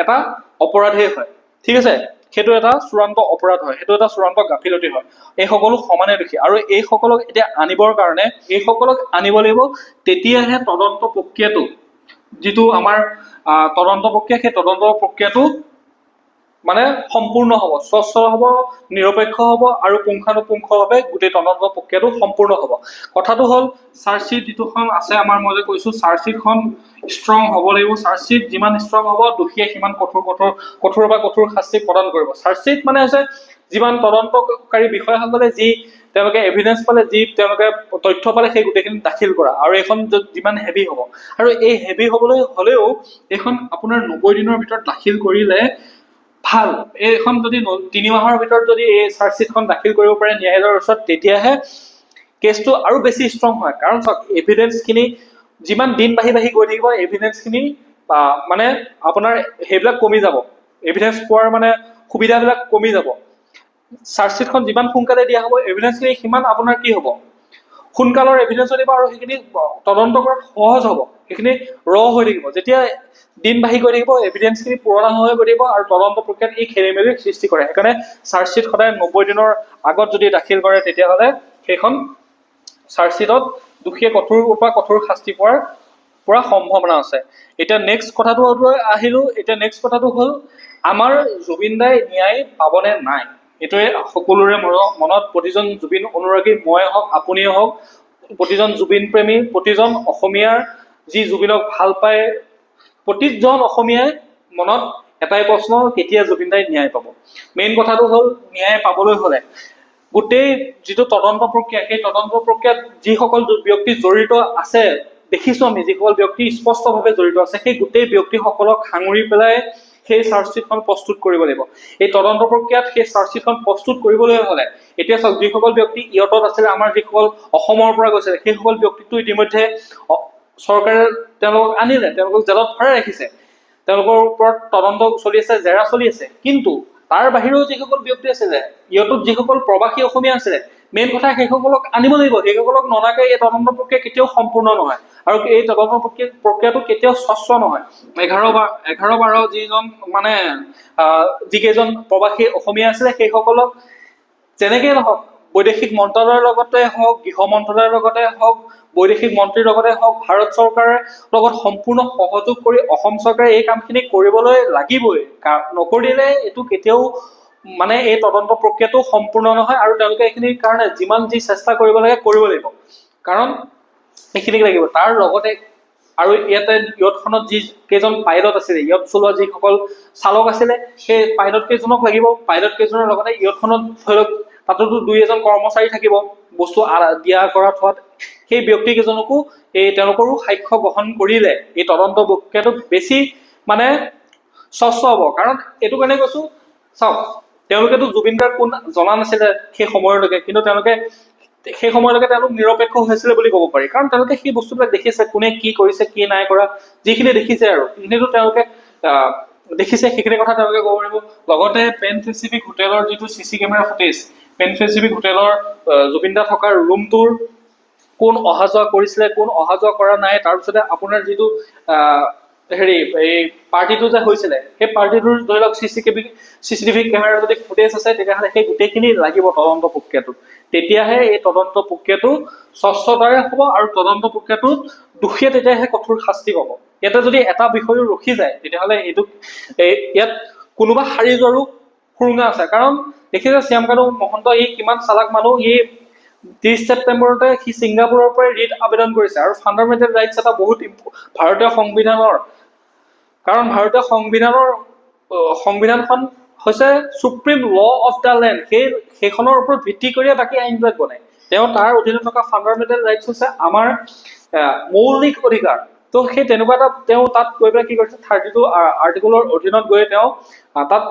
এটা অপৰাধেই হয়। ঠিক আছে, সেইটো এটা চূড়ান্ত অপৰাধ হয়, সেইটো এটা চূড়ান্ত গাফিলতি হয়। এই সকলো সমানে দোষী। আৰু এইসকলক এতিয়া আনিবৰ কাৰণে এইসকলক আনিব লাগিব, তেতিয়াহে তদন্ত প্ৰক্ৰিয়াটো, যিটো আমাৰ তদন্ত প্ৰক্ৰিয়া, সেই তদন্ত প্ৰক্ৰিয়াটো মানে সম্পূৰ্ণ হ'ব, স্বচ্ছ হ'ব, নিৰপেক্ষ হ'ব আৰু পুংখানুপুংখভাৱে গোটেই তদন্ত প্ৰক্ৰিয়াটো সম্পূৰ্ণ হ'ব। কথাটো হ'ল চাৰ্জশ্বিট যিটোখন আছে আমাৰ, মই যে কৈছো চাৰ্জশ্বিটখন ষ্ট্ৰং হ'ব লাগিব। চাৰ্জশ্বিট যিমান ষ্ট্ৰং হ'ব, দোষীয়ে সিমান কঠোৰ বা কঠোৰ শাস্তি প্ৰদান কৰিব। চাৰ্জশ্বিট মানে হৈছে যিমান তদন্তকাৰী বিষয়াসকলে যি তেওঁলোকে এভিডেন্স পালে, যি তেওঁলোকে তথ্য পালে, সেই গোটেইখিনি দাখিল কৰা। আৰু এইখন যিমান হেভি হ'ব, আৰু এই হেভি হ'বলৈ হ'লেও এইখন আপোনাৰ 90 দিনৰ ভিতৰত দাখিল কৰিলে ভাল। এইখন যদি 3 মাহৰ ভিতৰত যদি এই চাৰ্জশ্বিটখন দাখিল কৰিব পাৰে ন্যায়ালয়ৰ ওচৰত, তেতিয়াহে কেছটো আৰু বেছি ষ্ট্ৰং হয়। কাৰণ চাওক, এভিডেন্সখিনি যিমান দিন বাঢ়ি গৈ থাকিব, এভিডেন্সখিনি মানে আপোনাৰ সেইবিলাক কমি যাব, এভিডেন্স পোৱাৰ মানে সুবিধাবিলাক কমি যাব। চাৰ্জশ্বিটখন যিমান সোনকালে দিয়া হ'ব, এভিডেন্সখিনি সিমান আপোনাৰ কি হ'ব, সোনকালৰ এভিডেন্স দিব, আৰু সেইখিনি তদন্ত কৰাত সহজ হ'ব, সেইখিনি হৈ থাকিব। যেতিয়া দিন বাঢ়ি গৈ থাকিব, এভিডেন্সখিনি পুৰণা হৈ গৈ থাকিব, আৰু তদন্ত প্ৰক্ৰিয়াত এই খেলি মেলিৰ সৃষ্টি কৰে। সেইকাৰণে চাৰ্জশ্বিট সদায় 90 দিনৰ আগত যদি দাখিল কৰে, তেতিয়াহ'লে সেইখন চাৰ্জশ্বিটত দোষীয়ে কঠোৰ পৰা কঠোৰ শাস্তি পোৱাৰ পুৰা সম্ভাৱনা আছে। এতিয়া নেক্সট কথাটো হ'ল আমাৰ জুবিন দাই ন্যায় পাবনে নাই, এইটোৱে সকলোৰে মনত, প্ৰতিজন জুবিন অনুৰাগী, ময়ে হওক আপুনিয়ে হওক, প্ৰতিজন জুবিন প্ৰেমী, প্ৰতিজন অসমীয়াৰ যি জুবিনক ভাল পায়, প্ৰতিজন অসমীয়াই মনত এটাই প্ৰশ্ন, কেতিয়া জুবিন দাই ন্যায় পাব। মেইন কথাটো হ'ল, ন্যায় পাবলৈ হ'লে গোটেই যিটো তদন্ত প্ৰক্ৰিয়া, সেই তদন্ত প্ৰক্ৰিয়াত যিসকল ব্যক্তি জড়িত আছে, দেখিছো আমি যিসকল ব্যক্তি স্পষ্টভাৱে জড়িত আছে, সেই গোটেই ব্যক্তিসকলক সাঙুৰি পেলাই সেই চাৰ্জশ্বিটখন প্ৰস্তুত কৰিব লাগিব। এই তদন্ত প্ৰক্ৰিয়াত সেই চাৰ্জশ্বিটখন প্ৰস্তুত কৰিবলৈ হ'লে, এতিয়া চাওক, যিসকল ব্যক্তি ইয়তত আছিলে, আমাৰ যিসকল অসমৰ পৰা গৈছিলে, সেইসকল ব্যক্তিটো ইতিমধ্যে চৰকাৰে তেওঁলোকক আনিলে, তেওঁলোকক জেলত ভৰাই ৰাখিছে, তেওঁলোকৰ ওপৰত তদন্ত চলি আছে, জেৰা চলি আছে। কিন্তু তাৰ বাহিৰেও যিসকল ব্যক্তি আছিলে, ইয়তত যিসকল প্ৰবাসী অসমীয়া আছিলে, মেইন কথা সেইসকলক আনিব লাগিব। সেইসকলক ননাকে এই তদন্ত প্ৰক্ৰিয়া কেতিয়াও সম্পূৰ্ণ নহয়, আৰু এই তদন্ত প্ৰক্ৰিয়াটো কেতিয়াও স্বচ্ছ নহয়। 11-12 যিজন যিকেইজন প্ৰবাসী অসমীয়া আছিলে, সেইসকলক যেনেকেই নহওক বৈদেশিক মন্ত্ৰালয়ৰ লগতে হওক, গৃহ মন্ত্ৰালয়ৰ লগতে হওক, বৈদেশিক মন্ত্ৰীৰ লগতে হওক, ভাৰত চৰকাৰৰ লগত সম্পূৰ্ণ সহযোগ কৰি অসম চৰকাৰে এই কামখিনি কৰিবলৈ লাগিবই। নকৰিলে এইটো কেতিয়াও মানে এই তদন্ত প্ৰক্ৰিয়াটো সম্পূৰ্ণ নহয়, আৰু তেওঁলোকে এইখিনিৰ কাৰণে যিমান যি চেষ্টা কৰিব লাগে কৰিব লাগিব, কাৰণ এইখিনি লাগিব। তাৰ লগতে আৰু ইয়টখনত যি কেইজন পাইলট আছিলে, ইয়ট চলোৱা যিসকল চালক আছিলে, সেই পাইলট কেইজনক লাগিব। পাইলট কেইজনৰ লগতে ইয়টখনত ধৰি লওক তাতোতো 2-এজন কৰ্মচাৰী থাকিব বস্তু দিয়া কৰা থোৱাত, সেই ব্যক্তি কেইজনকো তেওঁলোকৰো সাক্ষ্য গ্ৰহণ কৰিলে এই তদন্ত প্ৰক্ৰিয়াটো বেছি মানে স্বচ্ছ হ'ব। কাৰণ এইটো কাৰণে কৈছো, চাওক তেওঁলোকেতো জুবিন গাৰ্গ কোন জনা নাছিলে সেই সময়লৈকে, কিন্তু সেই সময়লৈকে তেওঁলোক নিৰপেক্ষ হৈছিলে বুলি ক'ব পাৰি, কাৰণ তেওঁলোকে সেই বস্তুবিলাক দেখিছে, কোনে কি কৰিছে কি নাই কৰা, যিখিনি দেখিছে আৰু সেইখিনিতো তেওঁলোকে দেখিছে, সেইখিনি কথা তেওঁলোকে ক'ব পাৰিব। লগতে পেন পেচিফিক হোটেলৰ যিটো CC camera footage, Pan Pacific হোটেলৰ জুবিন দা থকাৰ ৰুমটোৰ কোন অহা যোৱা কৰিছিলে, কোন অহা যোৱা কৰা নাই, তাৰপিছতে আপোনাৰ যিটো এই পাৰ্টিটো যে হৈছিলে, সেই পাৰ্টিটোৰ ধৰি লওক CCTV কেমেৰাৰ যদি ফুটেজ আছে, তেতিয়াহ'লে সেই গোটেইখিনি লাগিব তদন্ত প্ৰক্ৰিয়াটোত। তেতিয়াহে এই তদন্ত প্ৰক্ৰিয়াটো স্বচ্ছতাৰে হ'ব, আৰু তদন্ত প্ৰক্ৰিয়াটোত দোষীয়ে তেতিয়াহে কঠোৰ শাস্তি পাব। ইয়াতে যদি এটা বিষয়ো ৰখি যায়, তেতিয়াহ'লে ইয়াত কোনোবা সাৰি যোৱাৰো সুৰুঙা আছে। কাৰণ দেখিছে শ্যামকানু মহন্ত কিমান চালাক মানুহ, 30 ছেপ্টেম্বৰতে সি ছিংগাপুৰৰ পৰাই ৰিট আবেদন কৰিছে, আৰু ফাণ্ডামেণ্টেল ৰাইটছ এটা বহুত ভাৰতীয় সংবিধানৰ, কাৰণ ভাৰতীয় সংবিধানখন হৈছে supreme law of the land, সেইখনৰ ওপৰত ভিত্তি কৰিয়ে বাকী আইনবিলাক বনায়। তাৰ অধীনত থকা ফাণ্ডামেণ্টেল ৰাইটছ হৈছে আমাৰ মৌলিক অধিকাৰ। তো সেই তেনেকুৱা এটা তাত গৈ পেলাই কি কৰিছে, 32 আৰ্টিকলৰ অধীনত গৈ তাত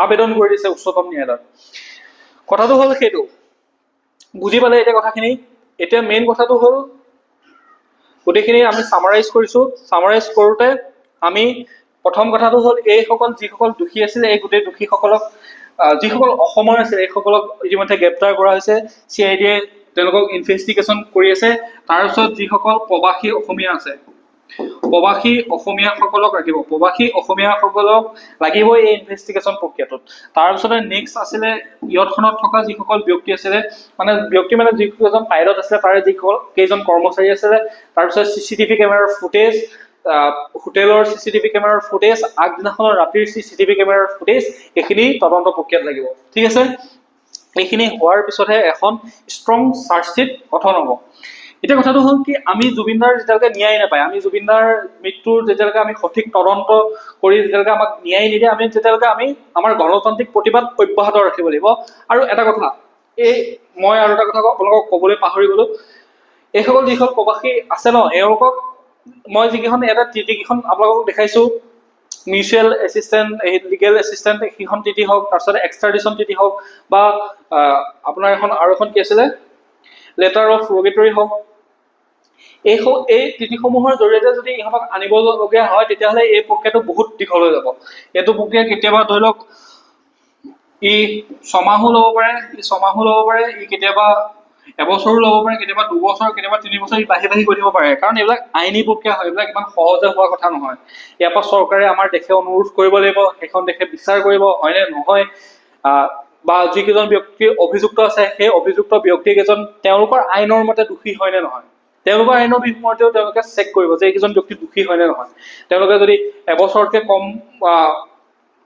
আবেদন কৰি দিছে উচ্চতম ন্যায়ালয়ত। কথাটো হ'ল সেইটো, বুজি পালে এতিয়া কথাখিনি। এতিয়া মেইন কথাটো হ'ল, গোটেইখিনি আমি সামাৰাইজ কৰিছো। সামাৰাইজ কৰোঁতে আমি প্ৰথম কথাটো হ'ল, যিসকল দোষী আছিলে, এই গোটেই দোষীসকলক, যিসকল অসমৰ আছিলে, এইসকলক ইতিমধ্যে গ্ৰেপ্তাৰ কৰা হৈছে। CID তেওঁলোকক ইনভেষ্টিগেশ্যন কৰি আছে। তাৰপিছত যিসকল প্ৰৱাসী অসমীয়া আছে, প্ৰৱাসী অসমীয়াসকলক ৰাখিব, প্ৰৱাসী অসমীয়াসকলক লাগিব এই ইনভেষ্টিগেশ্যন প্ৰক্ৰিয়াটোত। তাৰপিছতে নেক্সট আছিলে ইয়টখনত থকা যিসকল ব্যক্তি আছিলে, মানে যিকেইজন পাইলট আছিলে, তাৰে কেইজন কৰ্মচাৰী আছিলে। তাৰপিছত CCTV কেমেৰাৰ ফুটেজ, হোটেলৰ CCTV কেমেৰাৰ ফুটেজ, আগদিনাখনৰ ৰাতিৰ CCTV কেমেৰাৰ ফুটেজ, এইখিনি তদন্ত প্ৰক্ৰিয়াত লাগিব। ঠিক আছে, এইখিনি হোৱাৰ পিছতহে এখন ষ্ট্ৰং চাৰ্জশ্বিট গঠন হ'ব। এতিয়া কথাটো হ'ল কি, আমি জুবিনদাৰ যেতিয়ালৈকে ন্যায় নাপায়, আমি জুবিনদাৰ মৃত্যুৰ যেতিয়ালৈকে আমি সঠিক তদন্ত কৰি যেতিয়ালৈকে আমাক ন্যায় নিদিয়ে, তেতিয়ালৈকে আমি আমাৰ গণতান্ত্ৰিক প্ৰতিবাদ অব্যাহত ৰাখিব লাগিব। আৰু এটা কথা, মই আৰু এটা কথা আপোনালোকক ক'বলৈ পাহৰি গলো, এইসকল যিসকল প্ৰৱাসী আছে ন, এওঁলোকক মই যিকেইখন কেইখন আপোনালোকক দেখাইছো, মিউচুৱেল এছিষ্টেণ্ট, লিগেল এছিষ্টেণ্ট, সেইখন টিটি হওক, তাৰপিছত এক্সট্ৰাডিশ্যন টিটি হওক, বা আপোনাৰ আৰু এখন কি আছিলে, লেটাৰ অফ ৰগেটৰী হওক, এই টিটিসমূহৰ জৰিয়তে যদি ইহঁতক আনিবলগীয়া হয়, তেতিয়াহ'লে এই প্ৰক্ৰিয়াটো বহুত দীঘল হৈ যাব। এইটো প্ৰক্ৰিয়া কেতিয়াবা ধৰি লওক 6 মাহো ল'ব পাৰে, কেতিয়াবা এবছৰো ল'ব পাৰে, কেতিয়াবা 2 বছৰ, কেতিয়াবা 3 বছৰ বাঢ়ি গৈ থাকিব পাৰে। কাৰণ এইবিলাক আইনী প্ৰক্ৰিয়া হয়, এইবিলাক ইমান সহজে হোৱা কথা নহয়। ইয়াৰ পৰা চৰকাৰে আমাৰ দেশে অনুৰোধ কৰিব লাগিব, সেইখন দেশে বিচাৰ কৰিব হয়নে নহয়, বা যিকেইজন ব্যক্তি অভিযুক্ত আছে, সেই অভিযুক্ত ব্যক্তি কেইজন তেওঁলোকৰ আইনৰ মতে দোষী হয় নে নহয়, তেওঁলোকৰ আইনৰ বিমতেও তেওঁলোকে চেক কৰিব যে এইকেইজন ব্যক্তি দোষী হয় নে নহয়। তেওঁলোকে যদি এবছৰতকৈ কম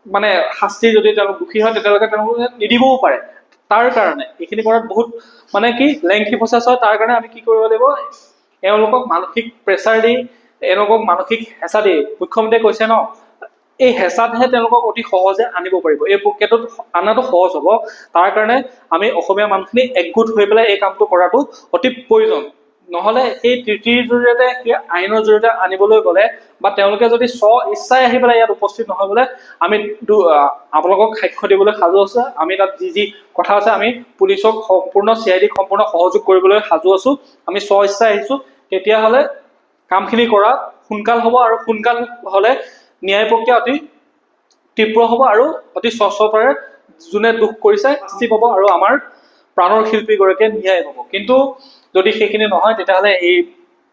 মানে শাস্তি যদি তেওঁলোক দোষী হয়, তেতিয়ালৈকে তেওঁলোকে নিদিবও পাৰে। তাৰ কাৰণে এইখিনি কৰাত বহুত লেংথি প্ৰচেছ হয়। তাৰ কাৰণে আমি কি কৰিব লাগিব, এওঁলোকক মানসিক প্ৰেছাৰ দি, এওঁলোকক মানসিক হেঁচা দি, মুখ্যমন্ত্ৰীয়ে কৈছে ন, এই হেঁচাতহে তেওঁলোকক অতি সহজে আনিব পাৰিব। এই প্ৰক্ৰিয়াটোত আনাটো সহজ হ'ব। তাৰ কাৰণে আমি অসমীয়া মানুহখিনি একগোট হৈ পেলাই এই কামটো কৰাটো অতি প্ৰয়োজন। নহ'লে এই ত্ৰিটিৰ জৰিয়তে, সেই আইনৰ জৰিয়তে আনিবলৈ গ'লে, বা তেওঁলোকে যদি ইচ্ছাই আহি পেলাই ইয়াত উপস্থিত নহয় বোলে, আমি আপোনালোকক সাক্ষ্য দিবলৈ সাজু আছে, আমি তাত যি কথা আছে, আমি পুলিচক সম্পূৰ্ণ CID সম্পূৰ্ণ সহযোগ কৰিবলৈ সাজু আছো, আমি ইচ্ছাই আহিছো, তেতিয়াহ'লে কামখিনি কৰা সোনকাল হ'ব, আৰু সোনকাল হ'লে ন্যায় প্ৰক্ৰিয়া অতি তীব্ৰ হ'ব, আৰু অতি স্বচ্ছতাৰে যোনে দুখ কৰিছে শাস্তি পাব, আৰু আমাৰ প্ৰাণৰ শিল্পীগৰাকীয়ে ন্যায় হ'ব। কিন্তু যদি সেইখিনি নহয়, তেতিয়াহ'লে এই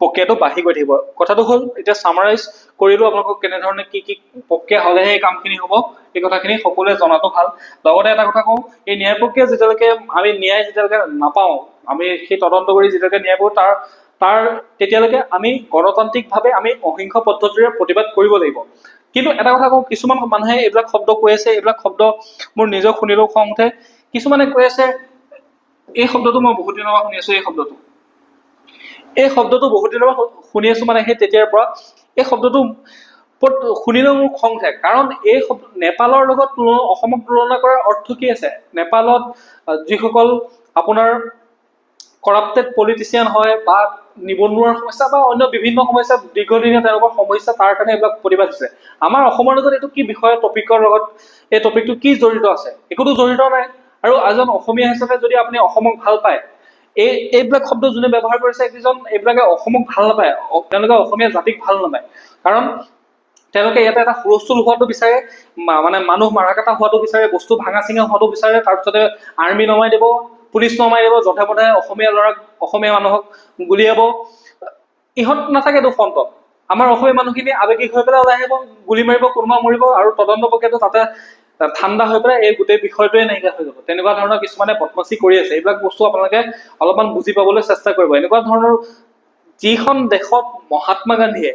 প্ৰক্ৰিয়াটো বাঢ়ি গৈ থাকিব। কথাটো হ'ল এতিয়া চামাৰাইজ কৰিলো আপোনালোকক কেনেধৰণে কি কি প্ৰক্ৰিয়া হ'লেহে এই কামখিনি হ'ব, এই কথাখিনি সকলোৱে জনাটো ভাল। লগতে এটা কথা কওঁ, এই ন্যায় প্ৰক্ৰিয়া যেতিয়ালৈকে আমি ন্যায় যেতিয়ালৈকে নাপাওঁ, আমি সেই তদন্ত কৰি যেতিয়ালৈকে ন্যায় পাওঁ, তাৰ তেতিয়ালৈকে আমি গণতান্ত্ৰিকভাৱে আমি অহিংস পদ্ধতিৰে প্ৰতিবাদ কৰিব লাগিব। কিন্তু এটা কথা কওঁ, কিছুমান মানুহে এইবিলাক শব্দ কৈ আছে, এইবিলাক শব্দ মোৰ নিজেও শুনিলেও খং উঠে। কিছুমানে কৈ আছে, এই শব্দটো মই বহুত দিনৰ পৰা শুনি আছো, এই শব্দটো বহুত দিনৰ পৰা শুনি আছো, মানে সেই তেতিয়াৰ পৰা এই শব্দটো শুনিলেও মোৰ খং উঠে। কাৰণ এই শব্দ নেপালৰ লগত অসমক তুলনা কৰাৰ অৰ্থ কি আছে? নেপালত যিসকল আপোনাৰ কৰাপ্টেড পলিটিচিয়ান হয় বা নিবনুৱাৰ সমস্যা বা অন্য বিভিন্ন সমস্যা, দীৰ্ঘদিনীয়া তেওঁলোকৰ সমস্যা, তাৰ কাৰণে এইবিলাক প্ৰতিবাদ হৈছে। আমাৰ অসমৰ লগত এইটো কি বিষয়, টপিকৰ লগত এই টপিকটো কি জড়িত আছে? একোতো জড়িত নাই। আৰু এজন অসমীয়া হিচাপে যদি আপুনি অসমক ভাল পায়, এইবিলাক শব্দ যোনে ব্যৱহাৰ কৰিছে, এইবিলাকে অসমক ভাল নাপায়, তেওঁলোকে অসমীয়া জাতিক ভাল নাপায়। কাৰণ তেওঁলোকে ইয়াতে এটা হুলস্থুল হোৱাটো বিচাৰে, মানে মানুহ মাৰা কাটা হোৱাটো বিচাৰে, বস্তু ভাঙা চিঙা হোৱাটো বিচাৰে, তাৰপিছতে আৰ্মি নমাই দিব, পুলিচ নমাই দিব, যধে মধে অসমীয়া ল'ৰাক, অসমীয়া মানুহক গুলিয়াব। ইহঁত নাথাকেতো ফ্ৰণ্টত। আমাৰ অসমীয়া মানুহখিনি আৱেগিক হৈ পেলাই ওলাই আহিব, গুলি মাৰিব, কোনোবা মৰিব, আৰু তদন্ত প্ৰক্ৰিয়াটো তাতে ঠাণ্ডা হৈ পেলাই এই গোটেই বিষয়টোৱে নাইকিয়া হৈ যাব। তেনেকুৱা ধৰণৰ কিছুমানে বদমাচি কৰি আছে। এইবিলাক বস্তু আপোনালোকে অলপমান বুজি পাবলৈ চেষ্টা কৰিব। এনেকুৱা ধৰণৰ যিখন দেশত মহাত্মা গান্ধীয়ে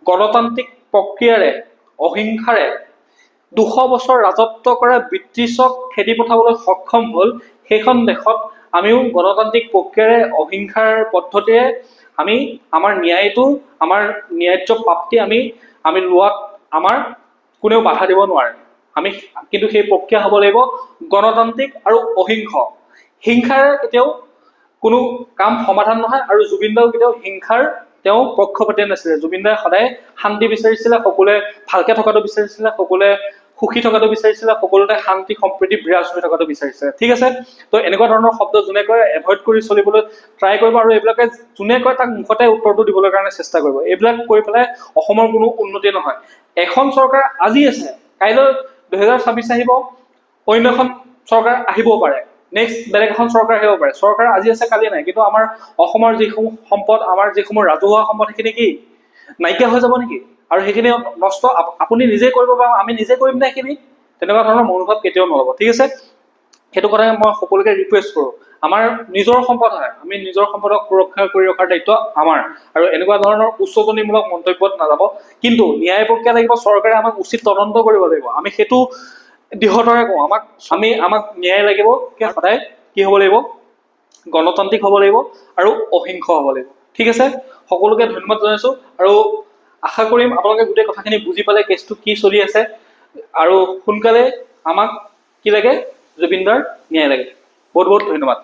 গণতান্ত্ৰিক প্ৰক্ৰিয়াৰে, অহিংসাৰে 200 বছৰ ৰাজত্ব কৰা ব্ৰিটিছক খেদি পঠাবলৈ সক্ষম হ'ল, সেইখন দেশত আমিও গণতান্ত্ৰিক প্ৰক্ৰিয়াৰে, অহিংসাৰ পদ্ধতিৰে আমি আমাৰ ন্যায়টো, আমাৰ ন্যায্য প্ৰাপ্তি আমি লোৱাত আমাৰ কোনেও বাধা দিব নোৱাৰে। আমি কিন্তু সেই প্ৰক্ৰিয়া হ'ব লাগিব গণতান্ত্ৰিক আৰু অহিংস। হিংসাৰে কেতিয়াও কোনো কাম সমাধান নহয়, আৰু জুবিন দাও কেতিয়াও হিংসাৰ পক্ষপাতি নাছিলে। জুবিন দাই সদায় শান্তি বিচাৰিছিলে, সকলোৱে ভালকে থকাটো বিচাৰিছিলে, সকলোৱে সুখী থকাটো বিচাৰিছিলে, সকলোতে শান্তি সম্প্ৰীতি বিৰাজ হৈ থকাটো বিচাৰিছিলে। ঠিক আছে, তো এনেকুৱা ধৰণৰ শব্দ যোনে কয় এভইড কৰি চলিবলৈ ট্ৰাই কৰিব, আৰু এইবিলাকে যোনে কয় তাক মুখতে উত্তৰটো দিবলৈ কাৰণে চেষ্টা কৰিব। এইবিলাক কৰি পেলাই অসমৰ কোনো উন্নতি নহয়। এখন চৰকাৰ আজি আছে, কাইলৈ 2026 আহিব, অন্য এখন চৰকাৰ আহিবও পাৰে, নেক্সট বেলেগ এখন চৰকাৰ আহিব পাৰে। চৰকাৰ আজি আছে, কালি নাই। কিন্তু আমাৰ অসমৰ যিসমূহ সম্পদ, আমাৰ যিসমূহ ৰাজহুৱা সম্পদ, সেইখিনি কি নাইকিয়া হৈ যাব নেকি? আৰু সেইখিনি নষ্ট আপুনি নিজে কৰিব বা আমি নিজে কৰিম নে সেইখিনি? তেনেকুৱা ধৰণৰ মনোভাৱ কেতিয়াও নল'ব। ঠিক আছে, সেইটো কথাই মই সকলোকে ৰিকুৱেষ্ট কৰোঁ। আমাৰ নিজৰ সম্পদ হয়, আমি নিজৰ সম্পদক সুৰক্ষা কৰি ৰখাৰ দায়িত্ব আমাৰ। আৰু এনেকুৱা ধৰণৰ উচ্চতনীমূলক মন্তব্যত নাযাব। কিন্তু ন্যায় প্ৰক্ৰিয়া লাগিব, চৰকাৰে আমাক উচিত তদন্ত কৰিব লাগিব। আমি সেইটো দৃঢ়তাৰে কওঁ, আমাক ন্যায় লাগিব, সদায় কি হ'ব লাগিব? গণতান্ত্ৰিক হ'ব লাগিব আৰু অহিংস হ'ব লাগিব। ঠিক আছে, সকলোকে ধন্যবাদ জনাইছো, আৰু আশা কৰিম আপোনালোকে গোটেই কথাখিনি বুজি পালে কেছটো কি চলি আছে, আৰু সোনকালে আমাক কি লাগে? জুবিন দাৰ ন্যায় লাগে। বহুত বহুত ধন্যবাদ।